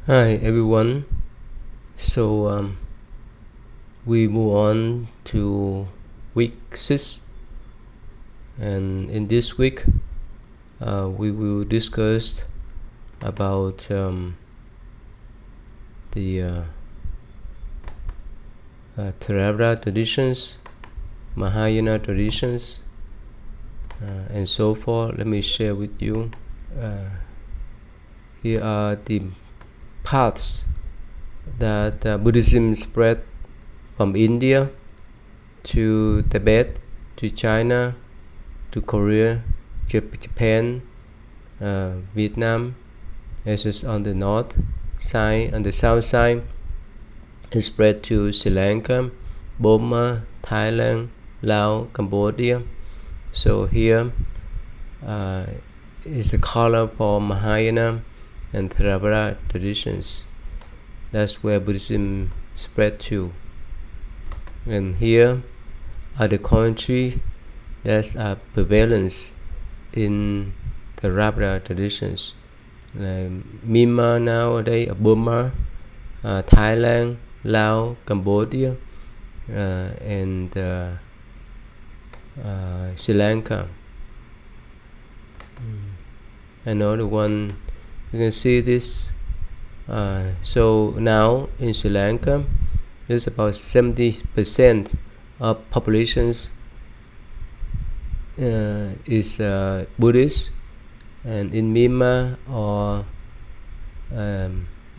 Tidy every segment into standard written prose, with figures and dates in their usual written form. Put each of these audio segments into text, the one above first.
Hi everyone. So we move on to week 6, and in this week we will discuss about the Theravada traditions, Mahayana traditions, and so forth. Let me share with you. Here are the paths that Buddhism spread from India to Tibet, to China, to Korea, Japan, Vietnam, as is on the north side, on the south side, it spread to Sri Lanka, Burma, Thailand, Laos, Cambodia. So here is the color for Mahayana and Theravada traditions. That's where Buddhism spread to. And here are the countries that are prevalence in Theravada traditions. Myanmar nowadays, Burma, Thailand, Laos, Cambodia, and Sri Lanka. Another one, you can see this. So now in Sri Lanka, there's about 70% of populations is Buddhist, and in Myanmar or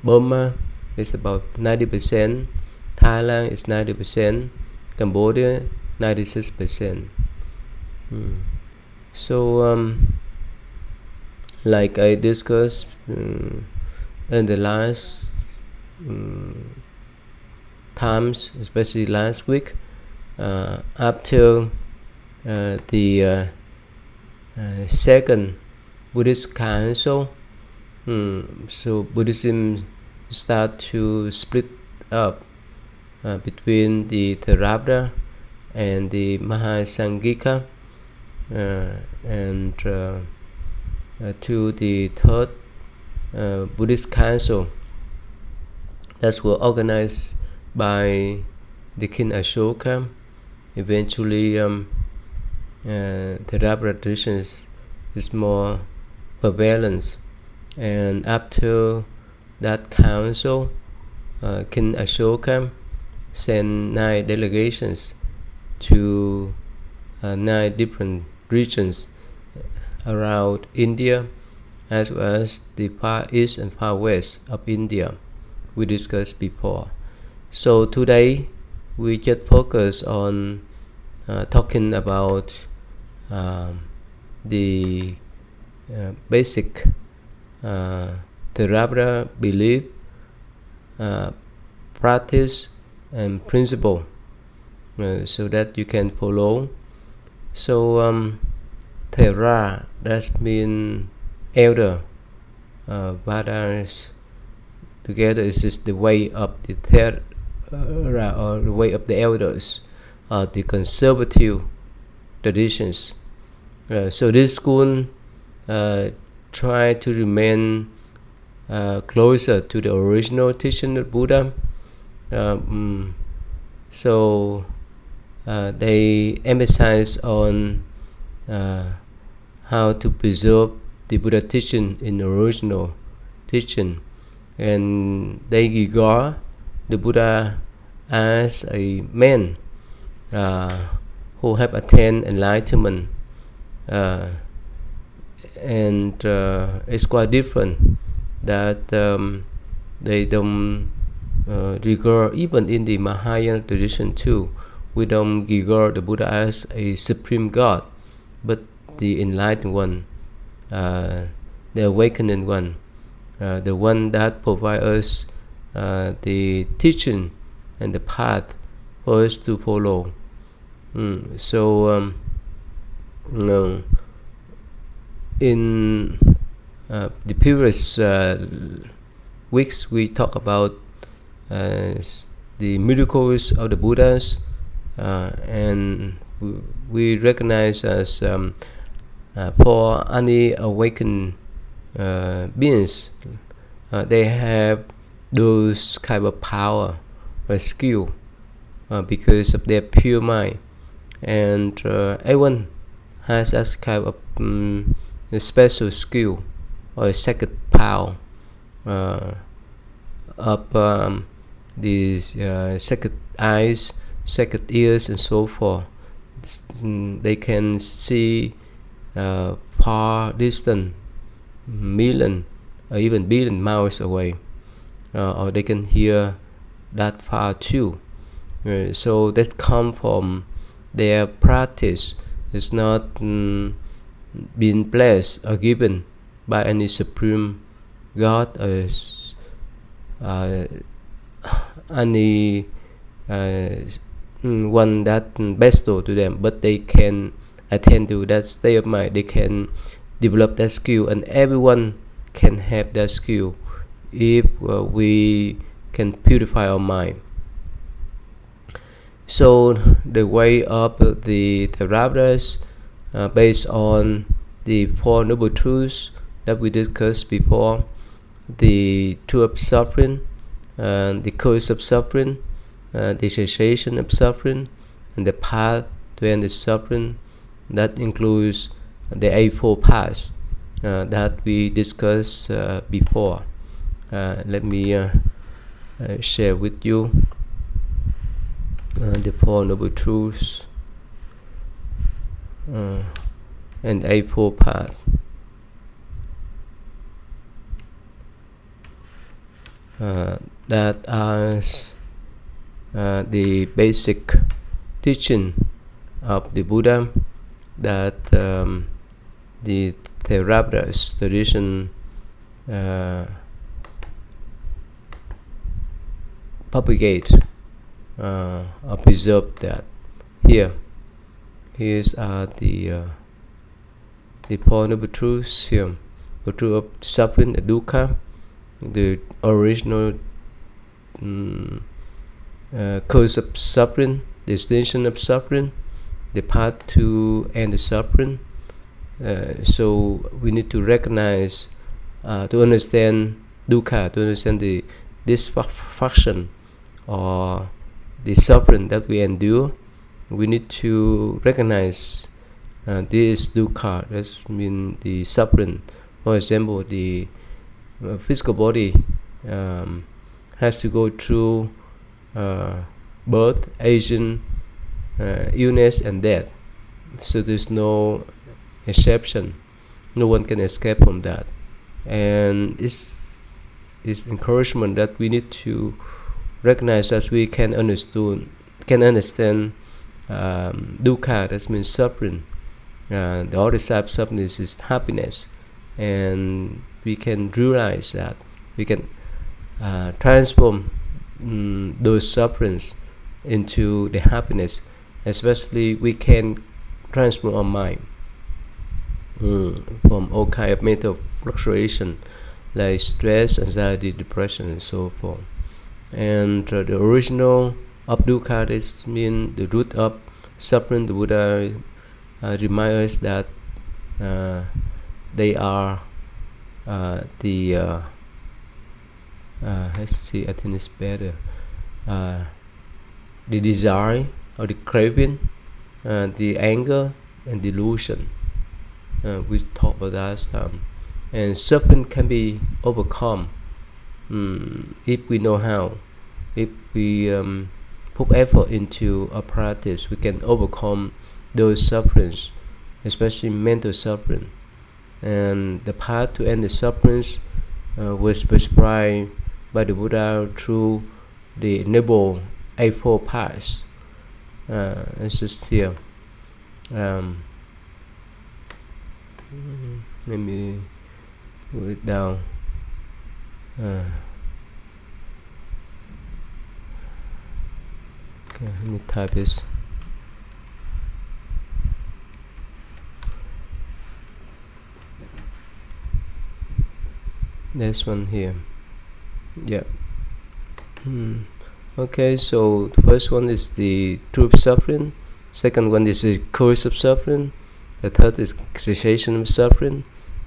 Burma it's about 90%, Thailand is 90%, Cambodia 96%. So like I discussed in the last times, especially last week, after the second Buddhist Council, so Buddhism start to split up between the Theravada and the Mahasangika, and to the third Buddhist Council that were organized by the King Ashoka. Eventually, Theravada traditions is more prevalent, and after that council, King Ashoka sent 9 delegations to 9 different regions around India, as well as the far east and far west of India we discussed before. So today we just focus on talking about the basic Theravada belief, practice, and principle, so that you can follow. So Thera, that means elder. Vadas together is just the way of the Thera, or the way of the elders, the conservative traditions. So this school try to remain closer to the original teaching of Buddha. So they emphasize on how to preserve the Buddha teaching in the original teaching, and they regard the Buddha as a man who have attained enlightenment, and it's quite different that they don't regard, even in the Mahayana tradition too, we don't regard the Buddha as a supreme God, but the enlightened one, the awakening one, the one that provides us the teaching and the path for us to follow. So in the previous weeks we talk about the miracles of the Buddhas, and we recognize as for any awakened beings, they have those kind of power or skill because of their pure mind. And everyone has that kind of a special skill or a second power of these second eyes, second ears, and so forth. They can see far distant, million or even billion miles away, or they can hear that far too. So that come from their practice. It's not been blessed or given by any supreme God or any one that bestow to them, but they can attend to that state of mind. They can develop that skill, and everyone can have that skill if we can purify our mind. So the way of the Theravadas, based on the Four Noble Truths that we discussed before, the truth of suffering, the cause of suffering, the cessation of suffering, and the path to end the suffering. That includes the Eightfold Paths that we discussed before. Let me share with you the Four Noble Truths and the Eightfold Paths. That are the basic teaching of the Buddha that the Theravada tradition propagate or preserve. That here's the Four Noble Truths here: the truth of suffering, the dukkha, the original cause of suffering, the extinction of suffering, the path to end the suffering. So we need to recognize, to understand dukkha, to understand the dissatisfaction or the suffering that we endure. We need to recognize this dukkha, that means the suffering. For example, the physical body has to go through birth, aging, illness, and death. So there's no exception. No one can escape from that. And it's encouragement that we need to recognize that we can understand dukkha, that means suffering. The other side of suffering is happiness, and we can realize that we can transform those sufferings into the happiness. Especially we can transform our mind from all kind of mental fluctuation like stress, anxiety, depression, and so forth. And the original of dukkha, this means the root of suffering. The Buddha reminds us that they are let's see, I think it's better, the desire or the craving, the anger and delusion. We talked about that last time. And suffering can be overcome if we know how. If we put effort into our practice, we can overcome those sufferings, especially mental suffering. And the path to end the sufferings was prescribed by the Buddha through the Noble Eightfold Paths. It's just here. Let me put it down. Okay, let me type this. This one here. Yeah. Okay, so the first one is the truth of suffering. Second one is the cause of suffering. The third is cessation of suffering.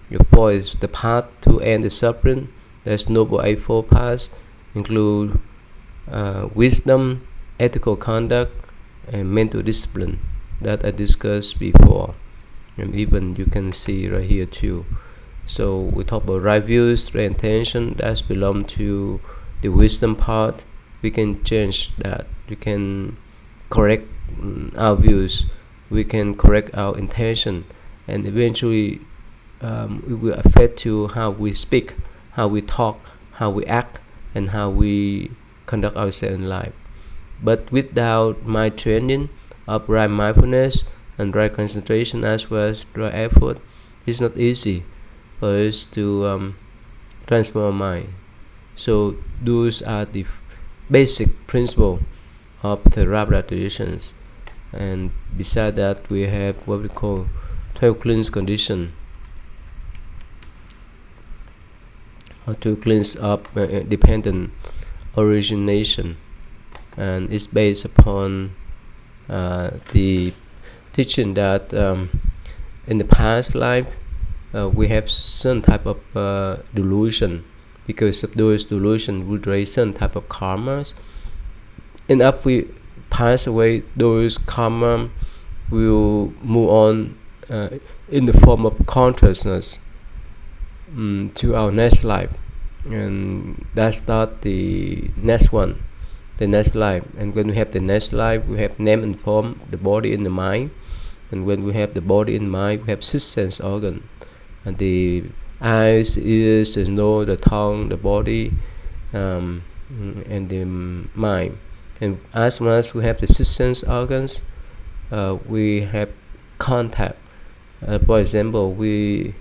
The fourth is the path to end the suffering. There's Noble Eightfold Paths, include wisdom, ethical conduct, and mental discipline that I discussed before, and even you can see right here too. So we talk about right views, right intention. That's belong to the wisdom part. We can change that. We can correct our views. We can correct our intention, and eventually it will affect to how we speak, how we talk, how we act, and how we conduct ourselves in life. But without my training of right mindfulness and right concentration as well as right effort, it's not easy for us to transform our mind. So those are the basic principles of the Theravada traditions. And beside that, we have what we call 12 cleanse condition, or to cleanse up dependent origination, and it's based upon the teaching that in the past life we have some type of delusion. Because of those delusion, we raise some type of karmas, and after we pass away, those karma will move on in the form of consciousness to our next life, and that's not the next one, the next life. And when we have the next life, we have name and form, the body and the mind. And when we have the body and mind, we have six sense organ, and the eyes, ears, the nose, the tongue, the body, and the mind. And as much as we have the six sense organs, we have contact. For example, we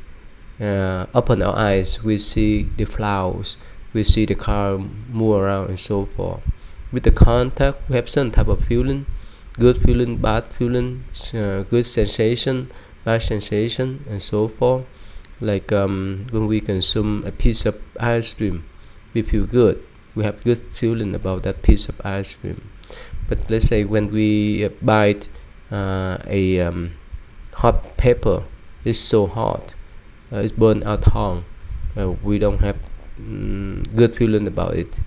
open our eyes, we see the flowers, we see the car move around, and so forth. With the contact, we have some type of feeling, good feeling, bad feeling, good sensation, bad sensation, and so forth. Like when we consume a piece of ice cream, we feel good. We have good feeling about that piece of ice cream. But let's say when we bite a hot pepper, it's so hot, it's burn our tongue. We don't have good feeling about it,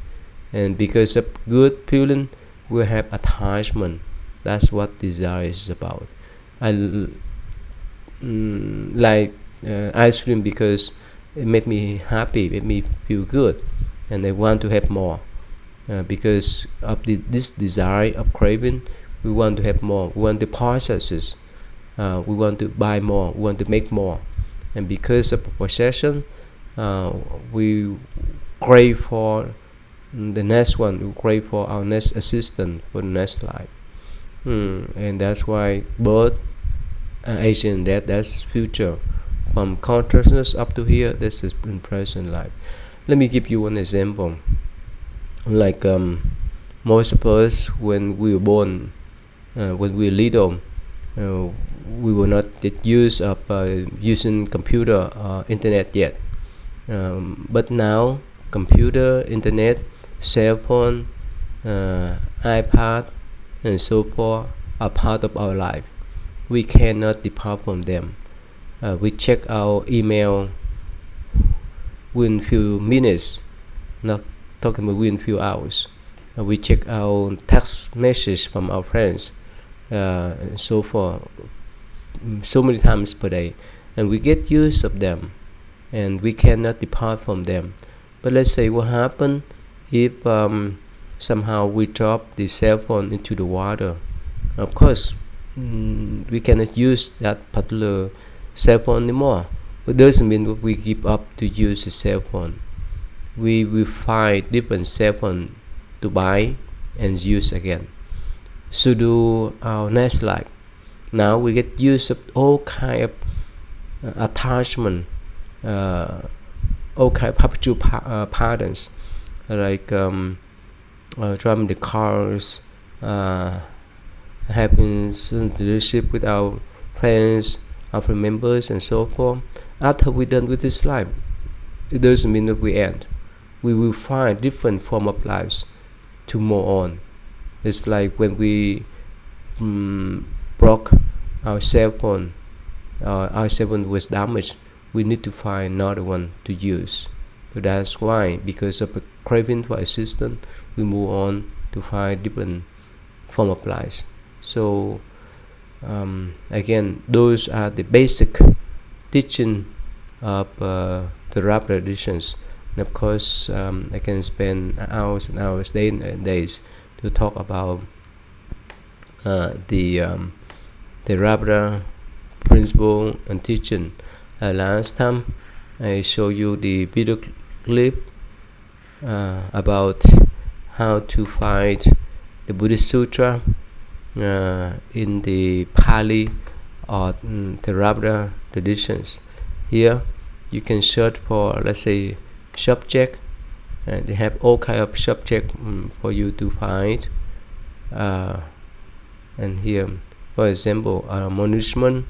and because of good feeling, we have attachment. That's what desire is about. I like ice cream because it made me happy, made me feel good, and I want to have more. Because of this desire of craving, we want to have more. We want the processes. We want to buy more. We want to make more. And because of possession, we crave for the next one. We crave for our next assistant for the next life. And that's why birth, age, and death, that's future. From consciousness up to here, this is in present life. Let me give you one example. Like most of us, when we were born, when we were little, we were not get used of using computer or internet yet. But now, computer, internet, cell phone, iPad, and so forth are part of our life. We cannot depart from them. We check our email within few minutes, not talking about within few hours. We check our text message from our friends, and so forth, so many times per day, and we get used of them, and we cannot depart from them. But let's say what happened if somehow we drop the cell phone into the water. Of course, we cannot use that particular cell phone anymore, but doesn't mean that we give up to use the cell phone. We will find different cell phone to buy and use again. So do our next life. Now we get used of all kind of attachment, all kind of habitual patterns, like driving the cars, having some relationship with our friends, our family members, and so forth. After we're done with this life, it doesn't mean that we end. We will find different form of lives to move on. It's like when we broke our cell phone was damaged, we need to find another one to use. So that's why, because of a craving for existence, we move on to find different form of life. So again, those are the basic teaching of the Theravada traditions. And of course, I can spend hours and hours, days and days, to talk about the Theravada principle and teaching. Last time I showed you the video clip about how to find the Buddhist Sutra in the Pali or Theravada traditions. Here you can search for, let's say, subject, and they have all kind of subject for you to find. And here, for example, admonishment,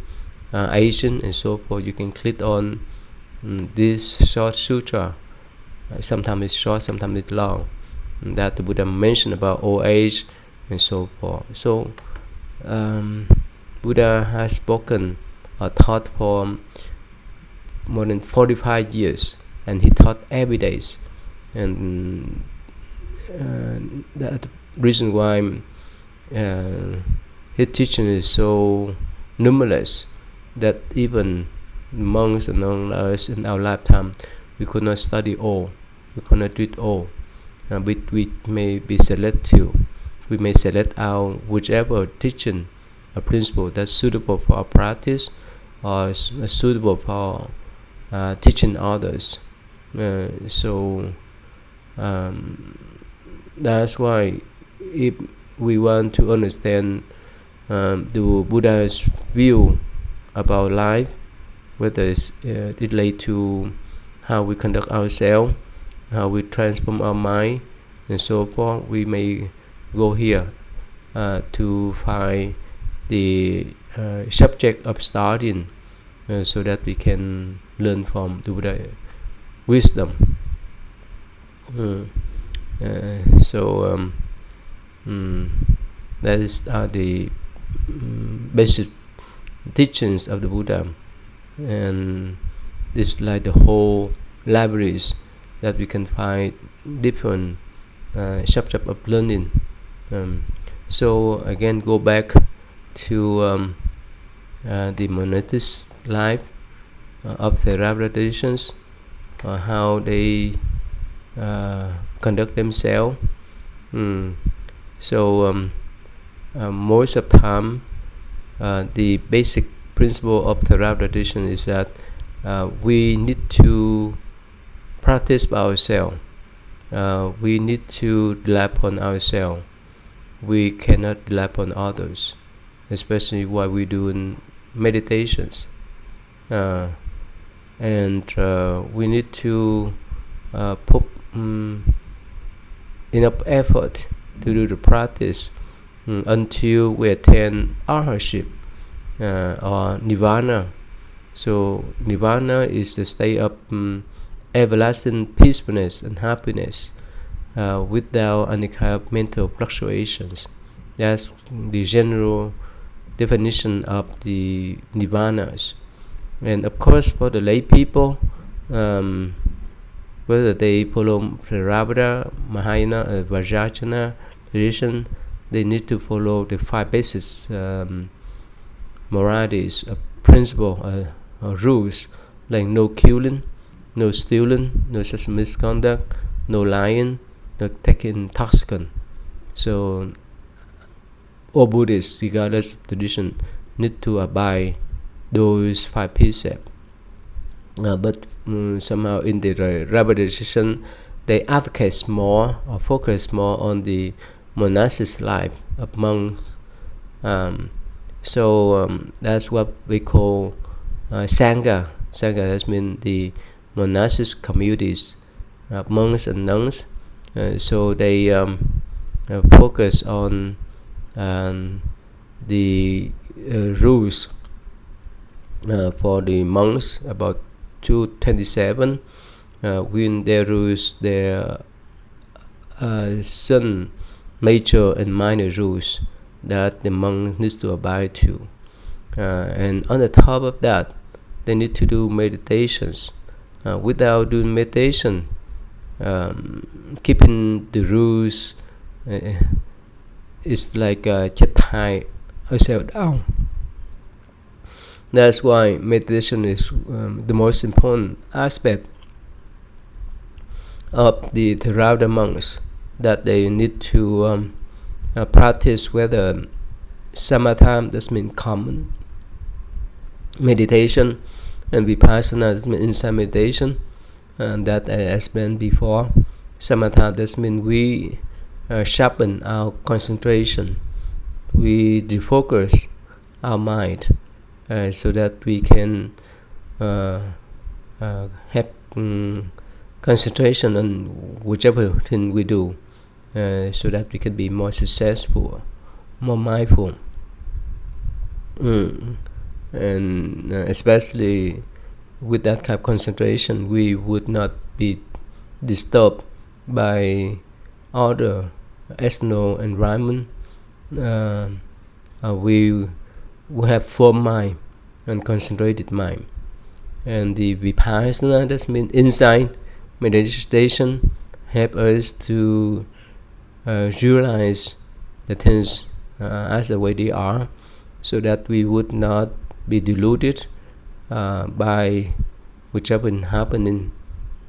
Asian, and so forth. You can click on this short sutra. Sometimes it's short, sometimes it's long. That the Buddha mentioned about old age and so forth. So Buddha has spoken or taught for more than 45 years, and he taught every day. And that's the reason why his teaching is so numerous that even monks among us in our lifetime, we could not study all, we could not read all. We may be selective. We may select out whichever teaching or principle that's suitable for our practice or suitable for teaching others. So that's why, if we want to understand the Buddha's view about life, whether it's related to how we conduct ourselves, how we transform our mind, and so forth, we may go here to find the subject of studying, so that we can learn from the Buddha wisdom. So that is the basic teachings of the Buddha, and this like the whole libraries that we can find different subject of learning. So again, go back to the monastic life of the Theravada traditions, how they conduct themselves. So most of the time, the basic principle of Theravada tradition is that we need to practice by ourselves. We need to rely upon ourselves. We cannot rely upon others, especially while we're doing meditations. And we need to put enough effort to do the practice until we attain arhatship or nirvana. So nirvana is the state of everlasting peacefulness and happiness without any kind of mental fluctuations. That's the general definition of the nirvanas. And of course, for the lay people, whether they follow Theravada, Mahayana, or Vajrayana tradition, they need to follow the 5 basic moralities, principle, rules, like no killing, no stealing, no such misconduct, no lying, no taking intoxicant. So all Buddhists, regardless of tradition, need to abide those 5 precepts. But somehow in the Theravada tradition, they advocate more or focus more on the monastic life of monks. So that's what we call Sangha. Sangha has means the monastic communities of monks and nuns. So they focus on the rules for the monks, about 227. Within their rules, there are some major and minor rules that the monk needs to abide to. And on the top of that, they need to do meditations without doing meditation, keeping the rules is like just tie ourselves down. That's why meditation is the most important aspect of the Theravada monks, that they need to practice, whether samatha, that means common meditation, and vipassana, that means insight meditation, and that I explained before. Samatha, that means we sharpen our concentration, we defocus our mind, so that we can have concentration on whichever thing we do, so that we can be more successful, more mindful. And especially with that kind of concentration, we would not be disturbed by other external environment. We have firm mind and concentrated mind. And the vipassana, that means insight meditation, help us to realize the things as the way they are, so that we would not be deluded by whichever happening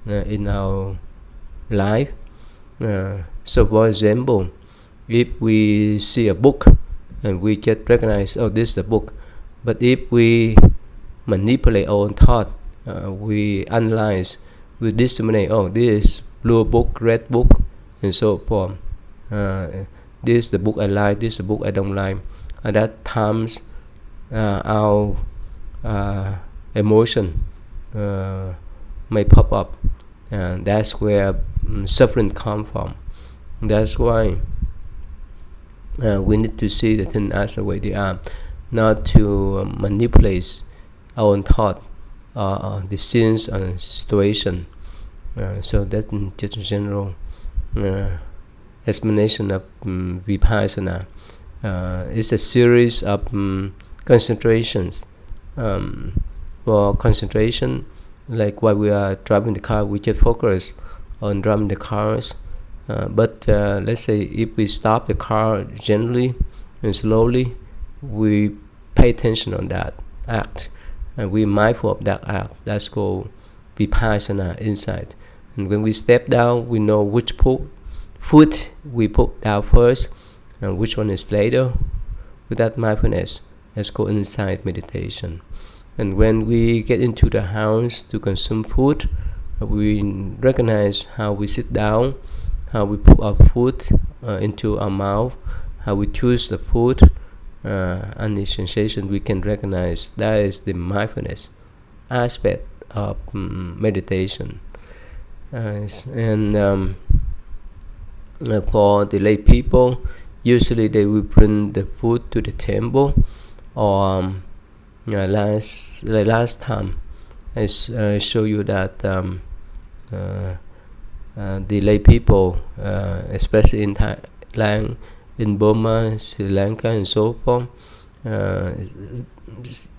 in our life. So for example, if we see a book and we just recognize, oh, this is a book, but if we manipulate our own thought, we analyze, we discriminate, oh, this is blue book, red book, and so forth. This is the book I like, this is the book I don't like. At that times, our emotion may pop up, and that's where suffering comes from. That's why we need to see the things as the way they are, not to manipulate our own thought, the scenes and situation. So that's just a general explanation of vipassana. It's a series of concentrations. For concentration, like while we are driving the car, we just focus on driving the cars. But let's say if we stop the car gently and slowly, we pay attention on that act, and we're mindful of that act. That's called vipassana, insight. And when we step down, we know which foot we put down first and which one is later. With that mindfulness, that's called insight meditation. And when we get into the house to consume food, we recognize how we sit down, how we put our food into our mouth, how we choose the food, and the sensation we can recognize. That is the mindfulness aspect of meditation. And for the lay people, usually they will bring the food to the temple, or last time I show you that the lay people, especially in Thailand, in Burma, Sri Lanka, and so forth,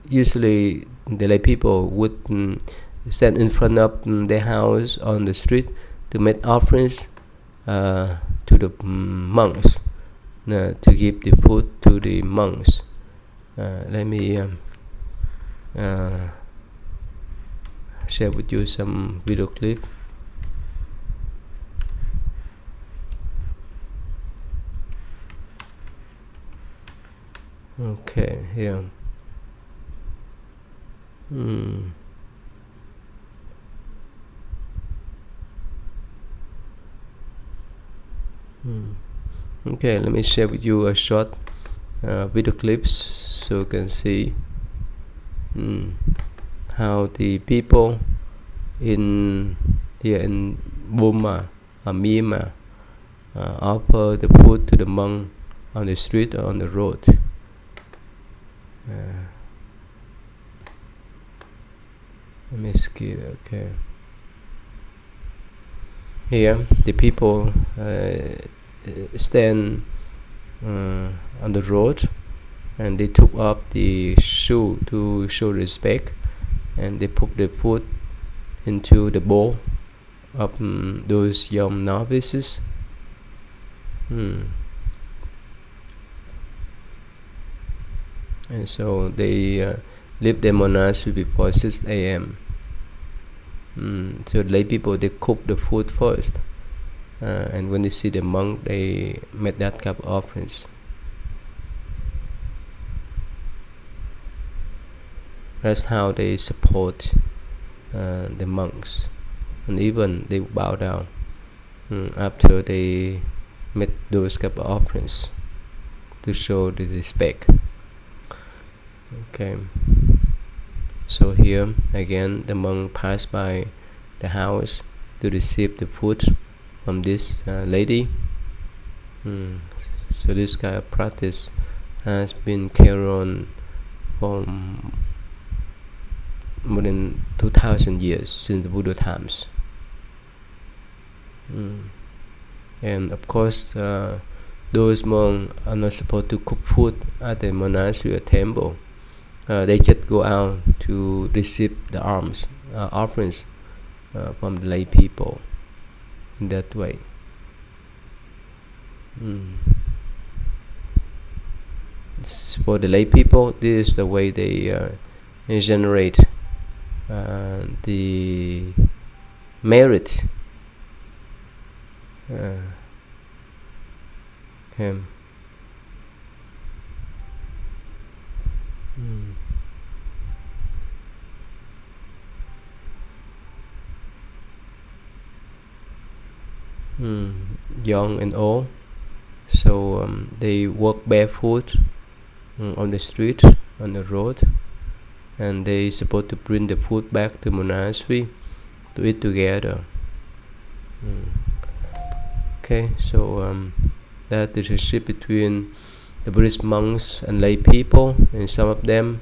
usually the lay people would stand in front of their house on the street to make offerings to the monks, to give the food to the monks. Let me share with you some video clip. Okay, here. Okay, let me share with you a short video clips so you can see how the people in here in Burma or Myanmar offer the food to the monk on the street or on the road. Let me skip. Okay. Here, the people stand on the road, and they took up the shoe to show respect, and they put the food into the bowl of those young novices. And so they leave the monastery before 6 a.m. So lay people, they cook the food first, and when they see the monk, they make that kind of offerings. That's how they support the monks, and even they bow down after they make those kind of offerings to show the respect. Okay, so here again the monk passed by the house to receive the food from this lady. So this kind of practice has been carried on for more than 2,000 years since the Buddha times. And of course those monks are not supposed to cook food at the monastery or temple. They just go out to receive the offerings from the lay people in that way. For the lay people, this is the way they generate the merit. Okay. Young and old, so they walk barefoot on the street, on the road, and they supposed to bring the food back to monastery to eat together. Okay, so that the relationship between the Buddhist monks and lay people, and some of them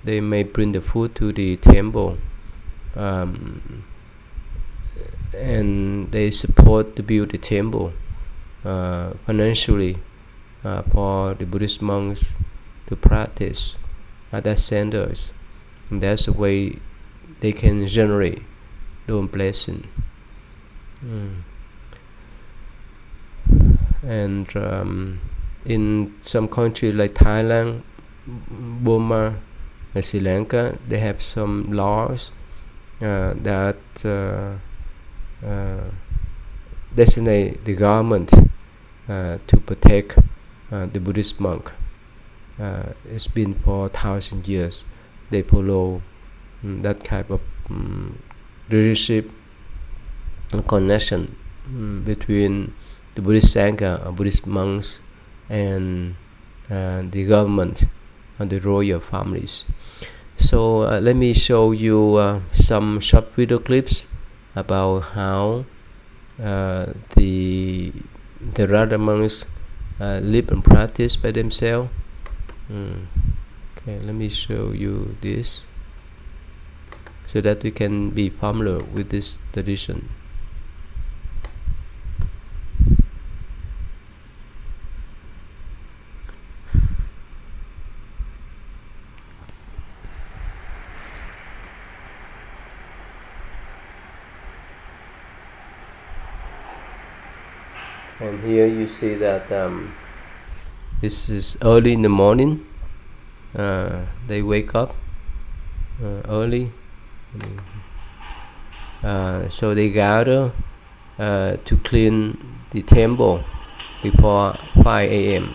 they may bring the food to the temple, and they support to build the temple financially for the Buddhist monks to practice at their centers, and that's the way they can generate their own blessing. And in some countries like Thailand, Burma, and Sri Lanka, they have some laws that designate the government to protect the Buddhist monk. It's been for 1,000 years. They follow that type of relationship and connection between the Buddhist Sangha, Buddhist monks, and the government and the royal families. So let me show you some short video clips about how the Theravada monks live and practice by themselves. Okay, let me show you this so that we can be familiar with this tradition. And here you see that this is early in the morning. They wake up early, so they gather to clean the temple before 5 a.m.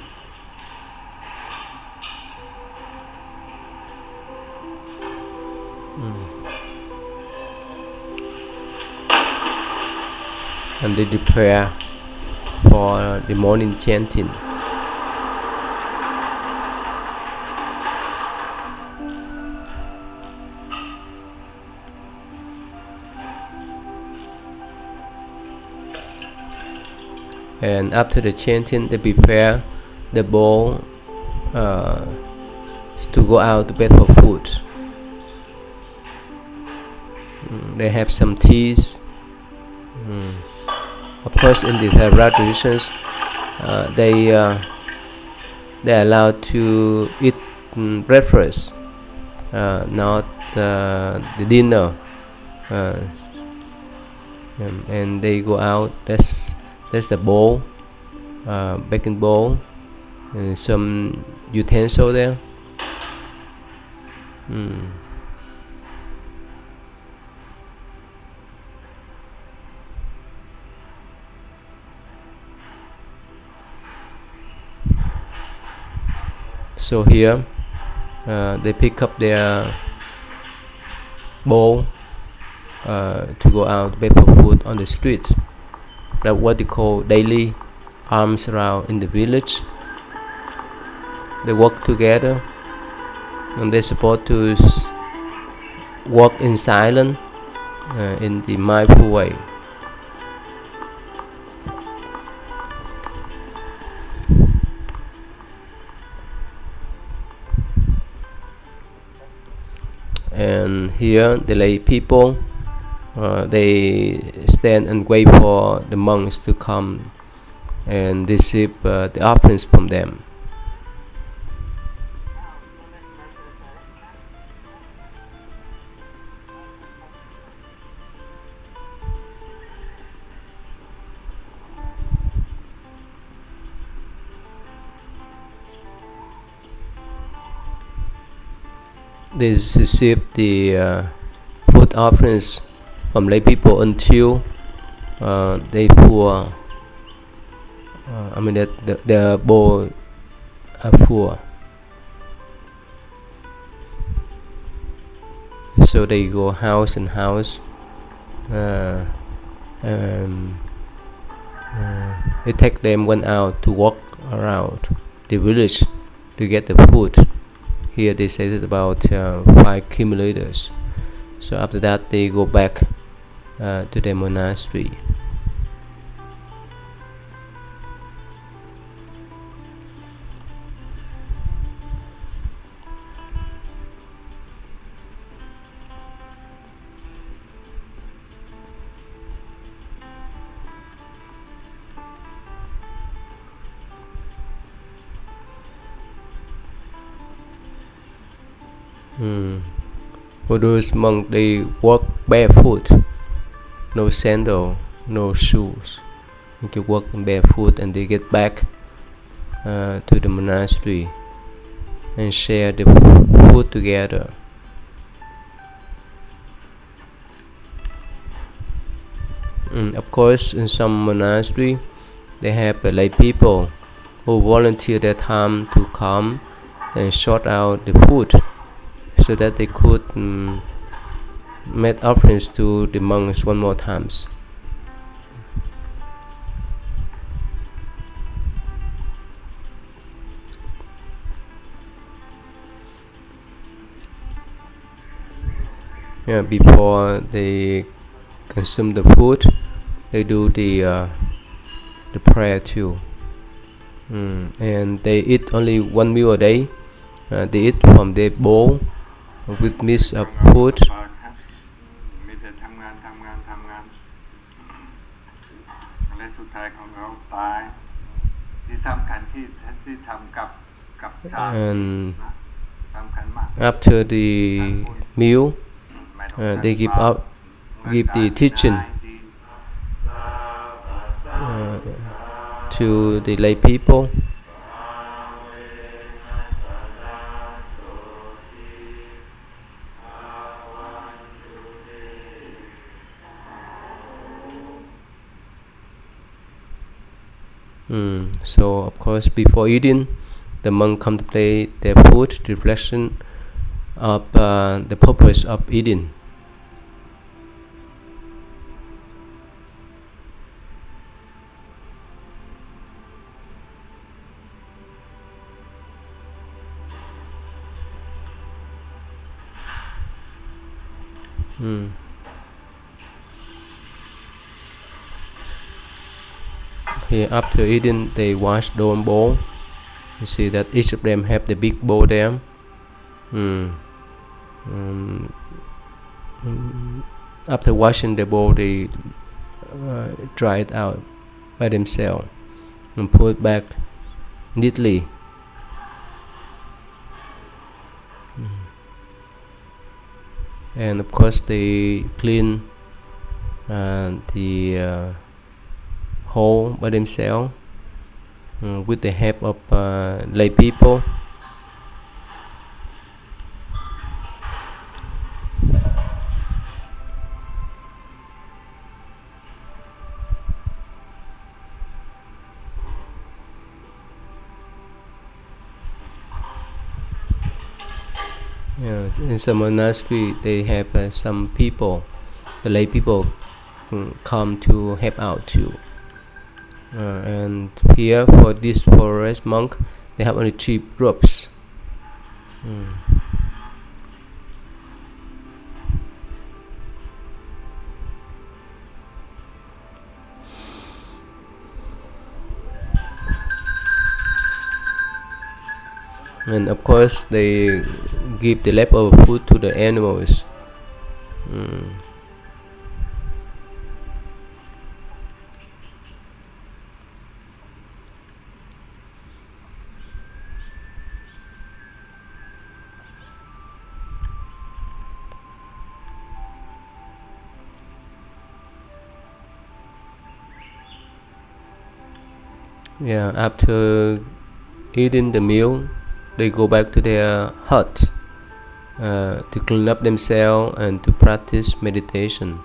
And they prepare for the morning chanting. And after the chanting, they prepare the bowl to go out to bed for food. They have some teas. Of course, in the Theravada traditions, they are allowed to eat breakfast, not the dinner. and they go out. That's the bowl, baking bowl, and some utensil there. So here they pick up their bowl to go out beg for food on the street. That's what they call daily alms round in the village. They work together, and they're supposed to walk in silence, in the mindful way. And here the lay people, they stand and wait for the monks to come and receive the offerings from them. They receive the food offerings from lay people until they pour. That the bowl are full. So they go house and house. It take them 1 hour to walk around the village to get the food. Here they say it's about 5 kilometers. So after that they go back to the monastery. Buddhist monks, they walk barefoot, no sandal, no shoes. They can walk barefoot, and they get back to the monastery and share the food together. Of course, in some monastery, they have lay people who volunteer their time to come and sort out the food, so that they could make offerings to the monks one more times. Before they consume the food, they do the prayer too, and they eat only 1 meal a day. They eat from their bowl with mix of food. And after the meal, they give the teaching to the lay people. So of course, before eating, the monk contemplate their food, reflection of the purpose of eating. Here, after eating, they wash their bowl. You see that each of them have the big bowl there. After washing the bowl, they dry it out by themselves and put it back neatly. And of course, they clean the whole by themselves with the help of lay people. In some monastery they have some people, the lay people come to help out too. And here for this forest monk, they have only 3 ropes. And of course they give the leftover food to the animals. After eating the meal, they go back to their hut to clean up themselves and to practice meditation.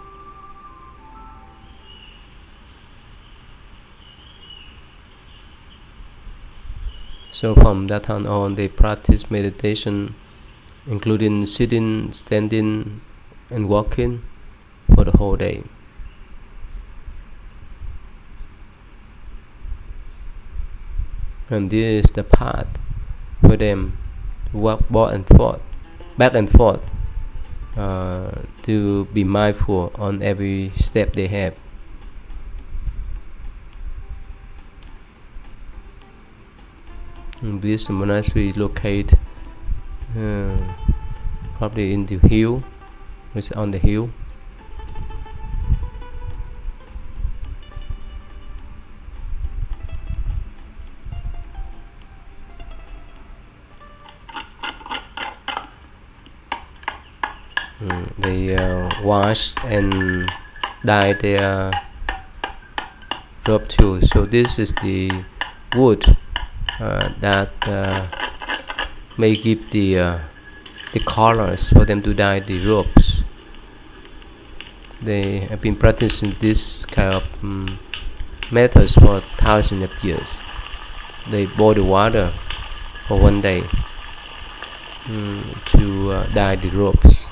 So from that time on, they practice meditation, including sitting, standing, and walking for the whole day. And this is the path for them to walk back and forth, to be mindful on every step they have. And this monastery is located probably in the hill. It's on the hill. They wash and dye their robe too. So this is the wood that may give the colors for them to dye the robes. They have been practicing this kind of methods for thousands of years. They boil the water for one day to dye the robes.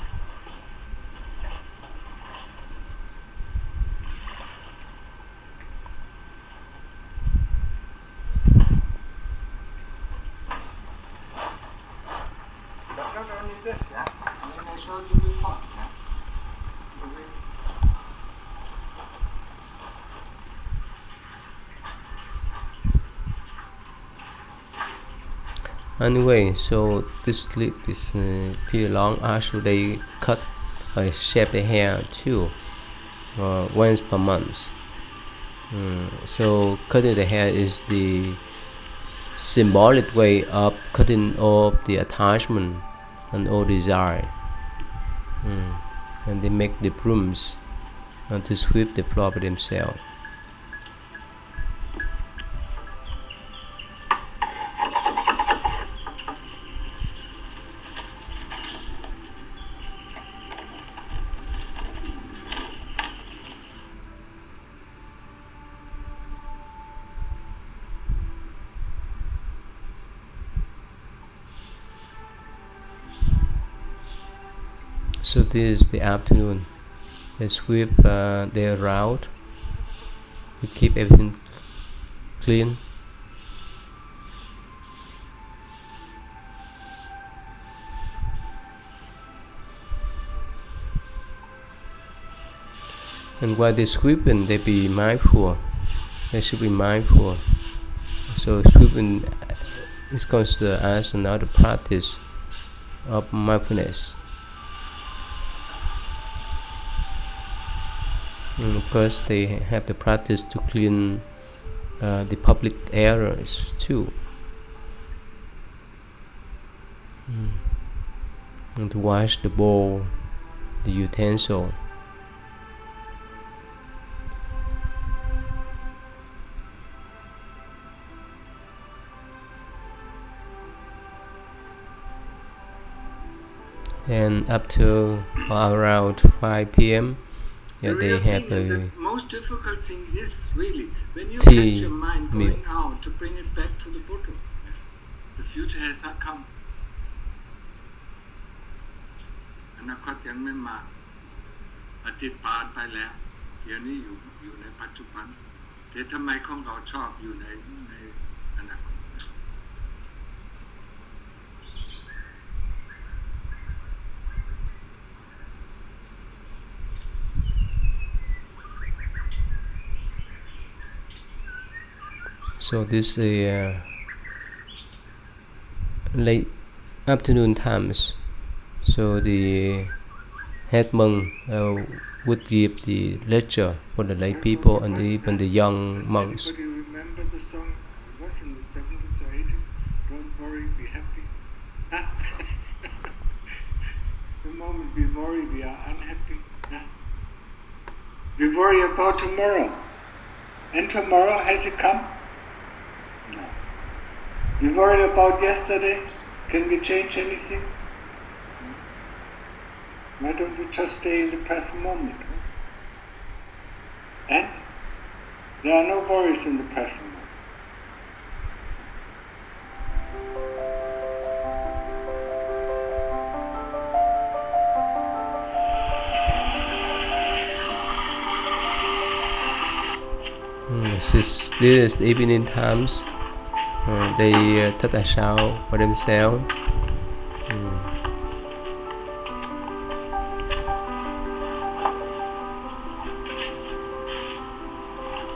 Anyway, so this clip is pretty long. Actually, they cut or shave the hair too, once per month. So cutting the hair is the symbolic way of cutting off the attachment and all desire. And they make the brooms to sweep the floor by themselves. So this is the afternoon. They sweep their route to keep everything clean. And while they're sweeping, they be mindful. They should be mindful. So sweeping is considered as another practice of mindfulness. And of course, they have the practice to clean the public areas too, and to wash the bowl, the utensil. and up to around 5 p.m. They have the most difficult thing is really when you tea catch your mind meal. going out to bring it back to the Buddha. The future has not come. อนาคตยังไม่มาอดีตผ่านไปแล้วเดี๋ยวนี้อยู่ในปัจจุบันแต่ทำไมของเราชอบอยู่ในอนาคต So this is late afternoon times. So the head monk would give the lecture for the lay people and even the young monks. Everybody remember the song? It was in the 70s or 80s. Don't worry, be happy. The moment we worry, we are unhappy. We worry about tomorrow. And tomorrow, has it come? No. We worry about yesterday. Can we change anything? Why don't we just stay in the present moment? And there are no worries in the present moment. This is the evening times. They take a shower for themselves.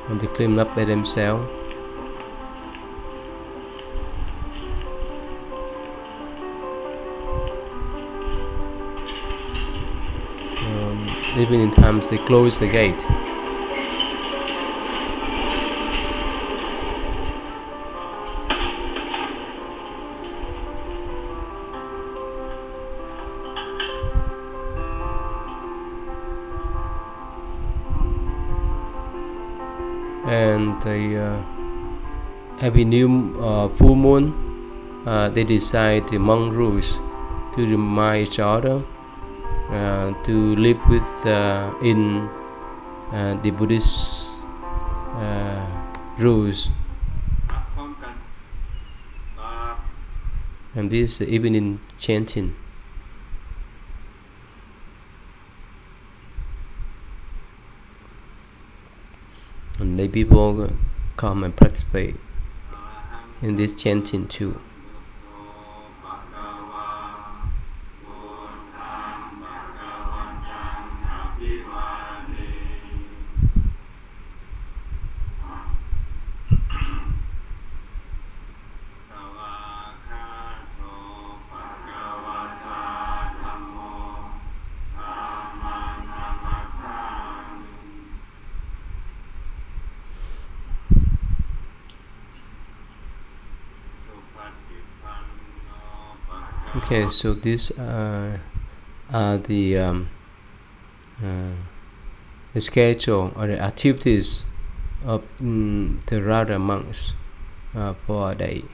And they clean up by themselves. Evening times they close the gate. And every new full moon, they decide the monk rules to remind each other to live with in the Buddhist rules. And this is the evening chanting. And lay people come and participate in this chanting too. Okay, so these are the schedule or the activities of the Theravada monks for a day.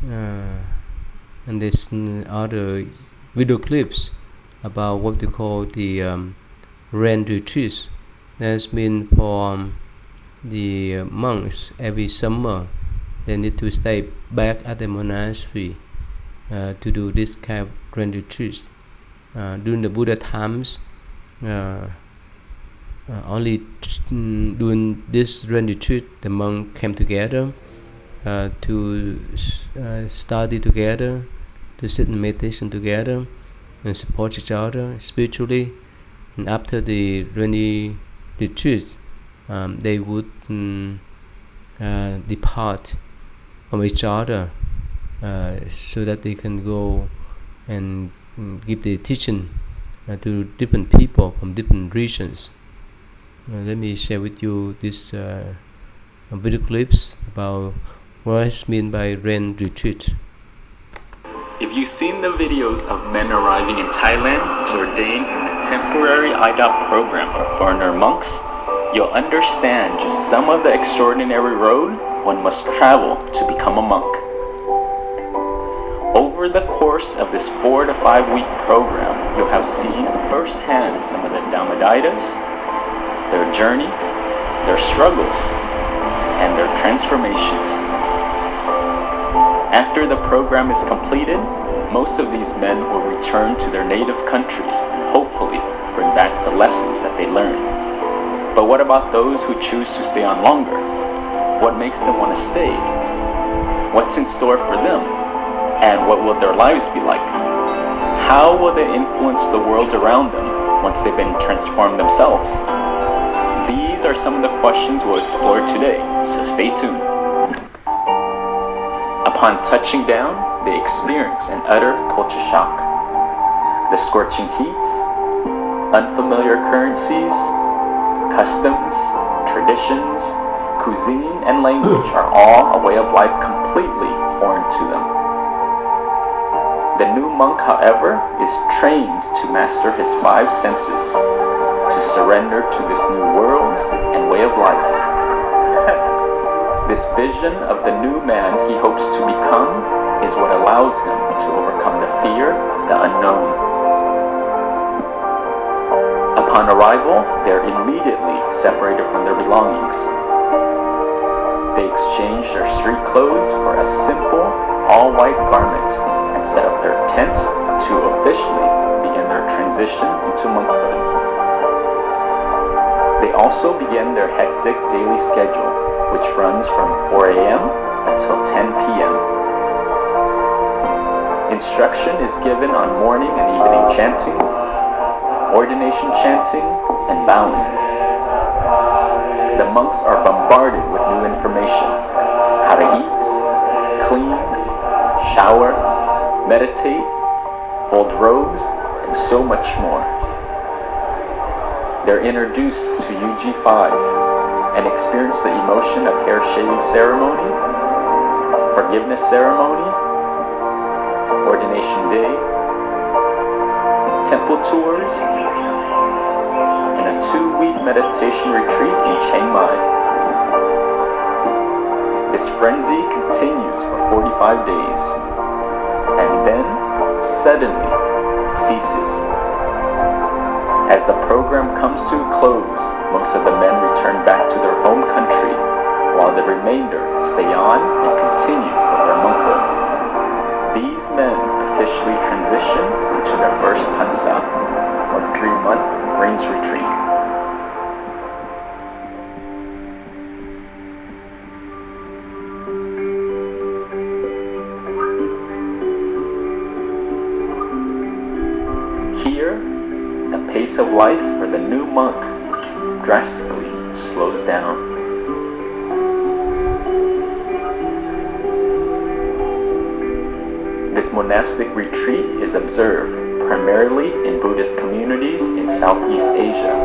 And there's other video clips about what they call the rain retreats. That's mean for the monks every summer they need to stay back at the monastery to do this kind of rain retreats. During the Buddha times, only during this rain retreat the monk came together to study together, to sit in meditation together and support each other spiritually. And after the rainy retreats, they would depart from each other so that they can go and give the teaching to different people from different regions. Let me share with you this video clips about what is meant by rain retreat. If you've seen the videos of men arriving in Thailand to ordain in a temporary IDOP program for foreigner monks, you'll understand just some of the extraordinary road one must travel to become a monk. Over the course of this 4 to 5 week program, you'll have seen firsthand some of the Dhammadaitas, their journey, their struggles, and their transformations. After the program is completed, most of these men will return to their native countries and hopefully bring back the lessons that they learned. But what about those who choose to stay on longer? What makes them want to stay? What's in store for them? And what will their lives be like? How will they influence the world around them once they've been transformed themselves? These are some of the questions we'll explore today, so stay tuned. Upon touching down, they experience an utter culture shock. The scorching heat, unfamiliar currencies, customs, traditions, cuisine, and language are all a way of life completely foreign to them. The new monk, however, is trained to master his 5 senses, to surrender to this new world and way of life. This vision of the new man he hopes to become is what allows him to overcome the fear of the unknown. Upon arrival, they are immediately separated from their belongings. They exchange their street clothes for a simple, all-white garment and set up their tents to officially begin their transition into monkhood. They also begin their hectic daily schedule, which runs from 4 a.m. until 10 p.m. Instruction is given on morning and evening chanting, ordination chanting, and bowing. The monks are bombarded with new information: how to eat, clean, shower, meditate, fold robes, and so much more. They're introduced to UG5 and experience the emotion of hair shaving ceremony, forgiveness ceremony, ordination day, temple tours, and a 2-week meditation retreat in Chiang Mai. This frenzy continues for 45 days, and then suddenly it ceases. As the program comes to a close, most of the men return back to their home country, while the remainder stay on and continue with their monkhood. These men officially transition into their first Pansa, or 3-month rains retreat. Here, the pace of life for the new monk drastically slows down. This monastic retreat is observed primarily in Buddhist communities in Southeast Asia.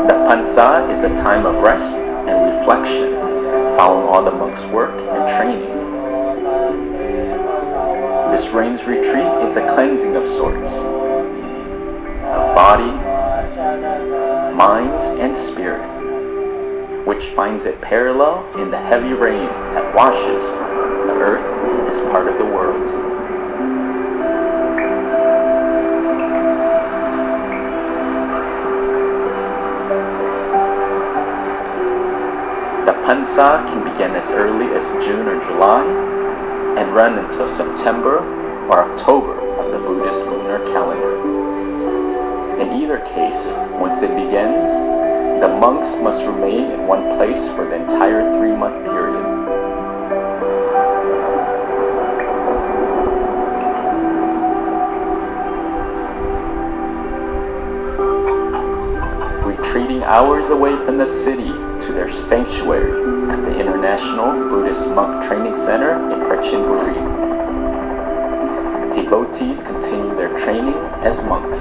The Pansa is a time of rest and reflection following all the monks' work and training. This rains retreat is a cleansing of sorts, of body, mind, and spirit, which finds a parallel in the heavy rain that washes the earth in this part of the world. The Pansa can begin as early as June or July and run until September or October of the Buddhist lunar calendar. In either case, once it begins, the monks must remain in one place for the entire 3-month period. Retreating hours away from the city to their sanctuary at the International Buddhist Monk Training Center in Prachinburi. Devotees continue their training as monks.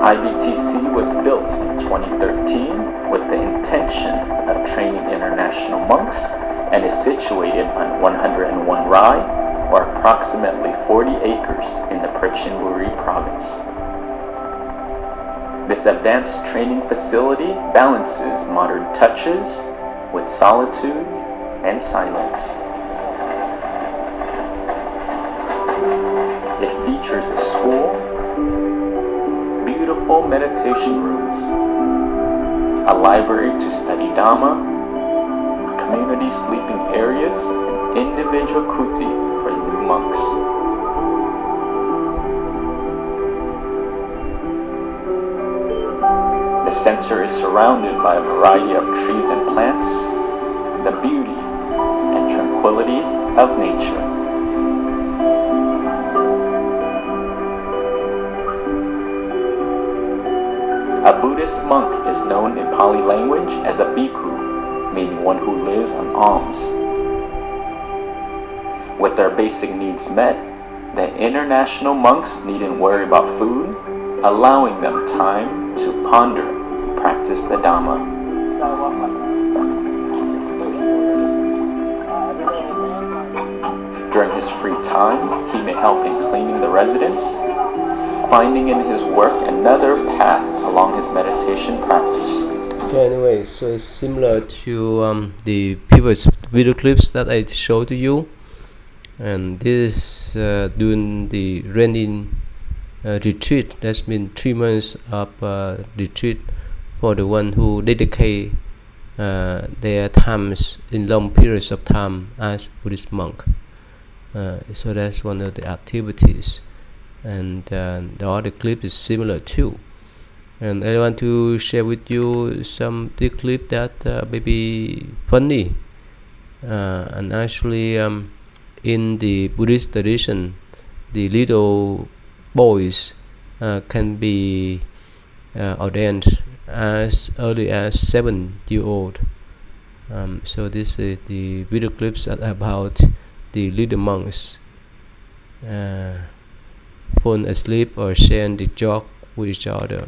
IBTC was built in 2013 with the intention of training international monks and is situated on 101 Rai, or approximately 40 acres in the Prachinburi province. This advanced training facility balances modern touches, with solitude and silence. It features a school, beautiful meditation rooms, a library to study Dhamma, community sleeping areas, and individual kuti for new monks. The center is surrounded by a variety of trees and plants, the beauty and tranquility of nature. A Buddhist monk is known in Pali language as a bhikkhu, meaning one who lives on alms. With their basic needs met, the international monks needn't worry about food, allowing them time to ponder and practice the Dhamma. During his free time, he may help in cleaning the residence, finding in his work another path along his meditation practice. Okay, anyway, so it's similar to the previous video clips that I showed to you, and this during the Renin retreat. That's been 3 months of retreat for the one who dedicate their times in long periods of time as Buddhist monk. So that's one of the activities, and the other clip is similar too. And I want to share with you some the clip that may be funny, and actually in the Buddhist tradition, the little boys can be ordained as early as 7-year-old. So this is the video clips about the little monks falling asleep or sharing the joke with each other.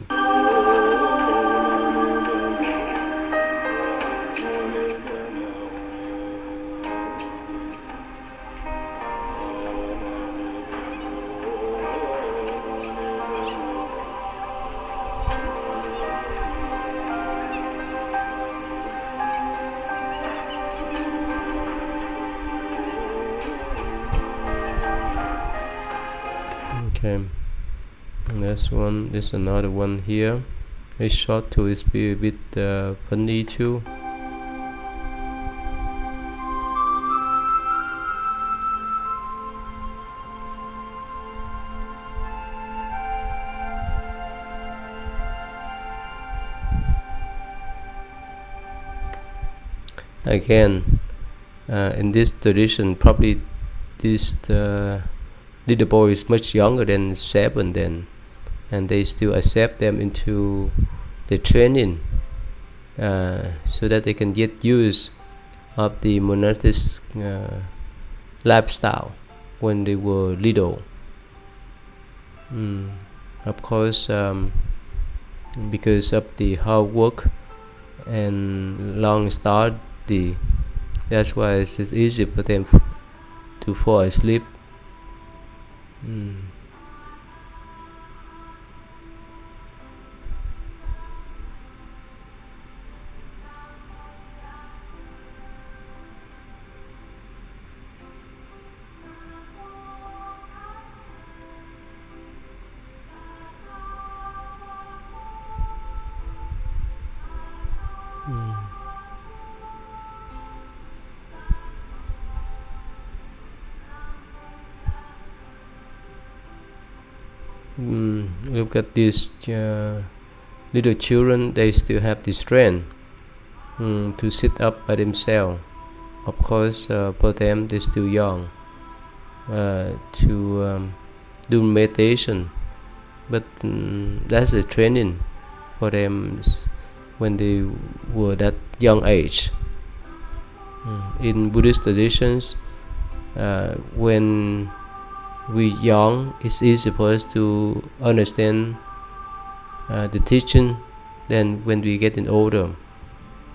Okay, and that's one. There's another one here. It's short too. It's be a bit funny too. Again, in this tradition, probably this little boy is much younger than 7 then, and they still accept them into the training so that they can get used of the monastic lifestyle when they were little. Of course, because of the hard work and long study, that's why it's easy for them to fall asleep. Look at these little children. They still have the strength to sit up by themselves. Of course, for them, they're still young to do meditation, but that's a training for them when they were that young age. In Buddhist traditions, when we young, it's easy for us to understand the teaching than when we getting older.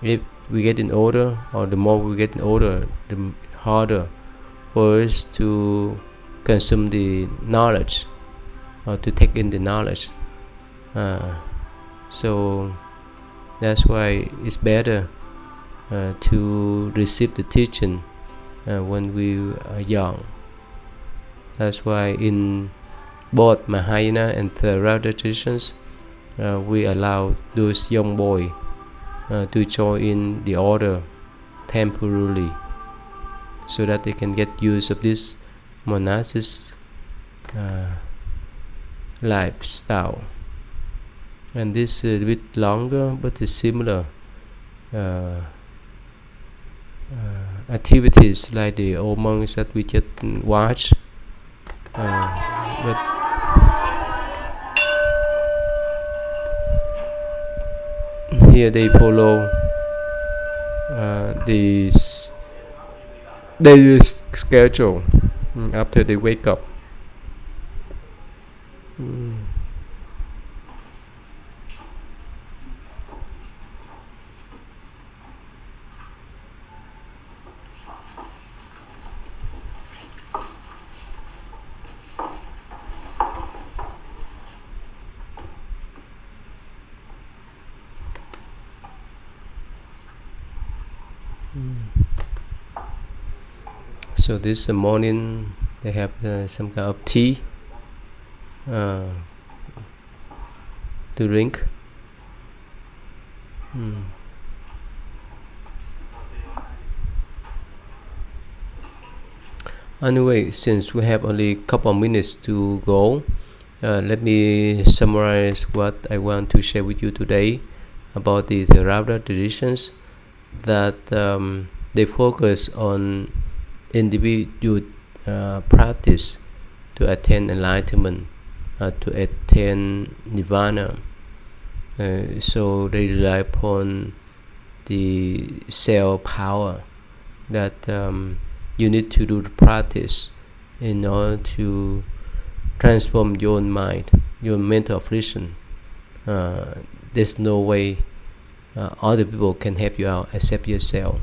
If we getting older, or the more we getting older, the harder for us to consume the knowledge or to take in the knowledge. So that's why it's better to receive the teaching when we are young. That's why in both Mahayana and Theravada traditions, we allow those young boys to join in the order temporarily, so that they can get use of this monastic lifestyle. And this is a bit longer, but it's similar activities like the old monks that we just watched. But here they follow this daily schedule after they wake up. So this morning they have some kind of tea to drink. Anyway, since we have only a couple of minutes to go, let me summarize what I want to share with you today about the Theravada traditions. That they focus on individual practice to attain enlightenment, to attain nirvana. So they rely upon the self power, that you need to do the practice in order to transform your own mind, your mental affliction. There's no way other people can help you out except yourself.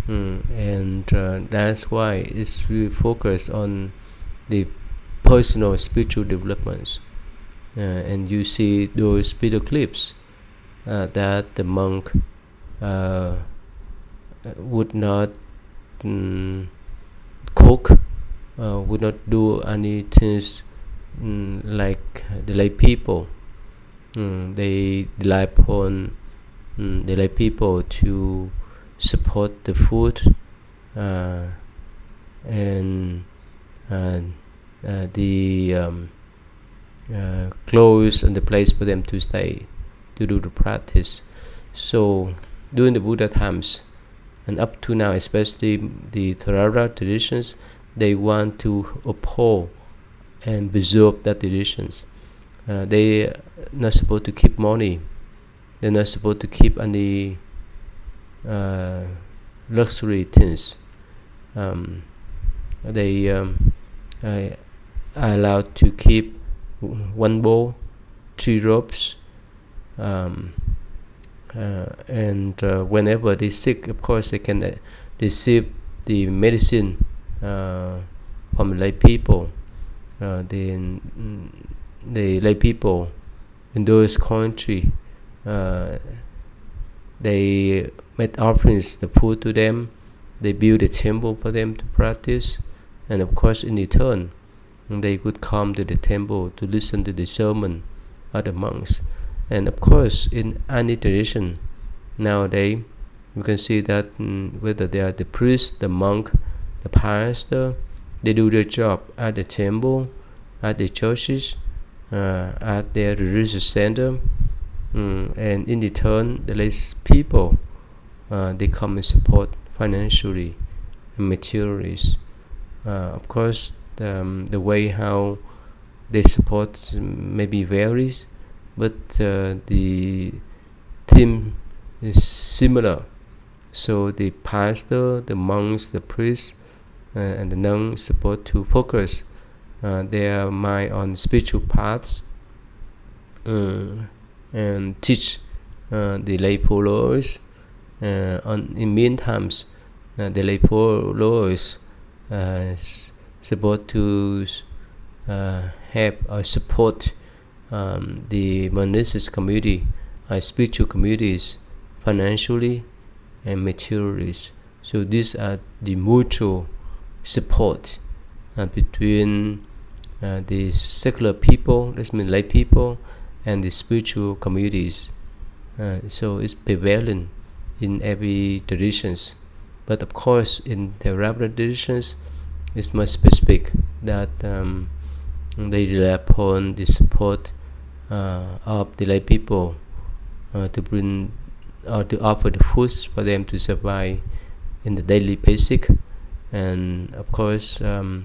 And that's why it's really focused on the personal spiritual developments. And you see those video clips that the monk would not cook, would not do any things like the lay people. They rely upon the lay people to support the food and the clothes and the place for them to stay to do the practice. So during the Buddha times and up to now, especially the Theravada traditions, they want to uphold and preserve that traditions. They are not supposed to keep money. They're not supposed to keep any luxury things. They are allowed to keep one bowl, 3 robes, and whenever they sick, of course they can receive the medicine from lay people. The lay people in those countries, they made offerings, the food to them. They build a temple for them to practice, and of course in return they could come to the temple to listen to the sermon of the monks. And of course in any tradition nowadays, you can see that whether they are the priest, the monk, the pastor, they do their job at the temple, at the churches, at their religious center, and in return the lay people, they come and support financially and materially. Of course the way how they support maybe varies, but the theme is similar. So the pastor, the monks, the priests, and the nuns supposed to focus their mind on spiritual paths and teach the lay followers. In meantimes, the lay followers supposed to help or support the monastic community, spiritual communities financially and materialists. So these are the mutual support between the secular people, that means lay people, and the spiritual communities. So it's prevalent in every traditions. But of course, in Theravada traditions, it's more specific that they rely upon the support of the lay people to bring or to offer the foods for them to survive in the daily basic. And of course, the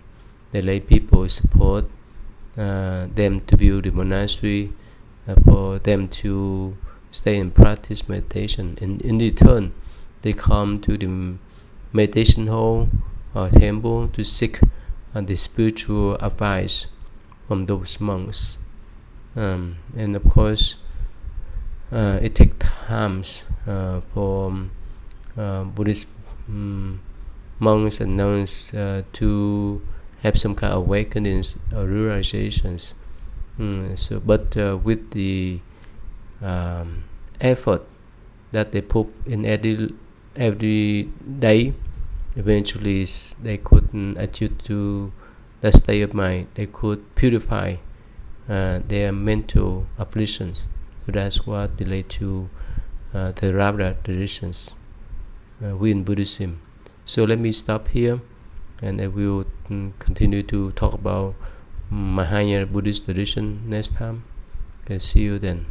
lay people support them to build the monastery, for them to stay and practice meditation. In return, they come to the meditation hall or temple to seek the spiritual advice from those monks. And of course, it takes time for Buddhist monks and nuns to have some kind of awakenings or realizations. But with the effort that they put in every day, eventually they could achieve to that state of mind. They could purify their mental afflictions. So that's what relate to the Theravada traditions within Buddhism. So let me stop here, and I will continue to talk about Mahayana Buddhist tradition next time. Okay, see you then.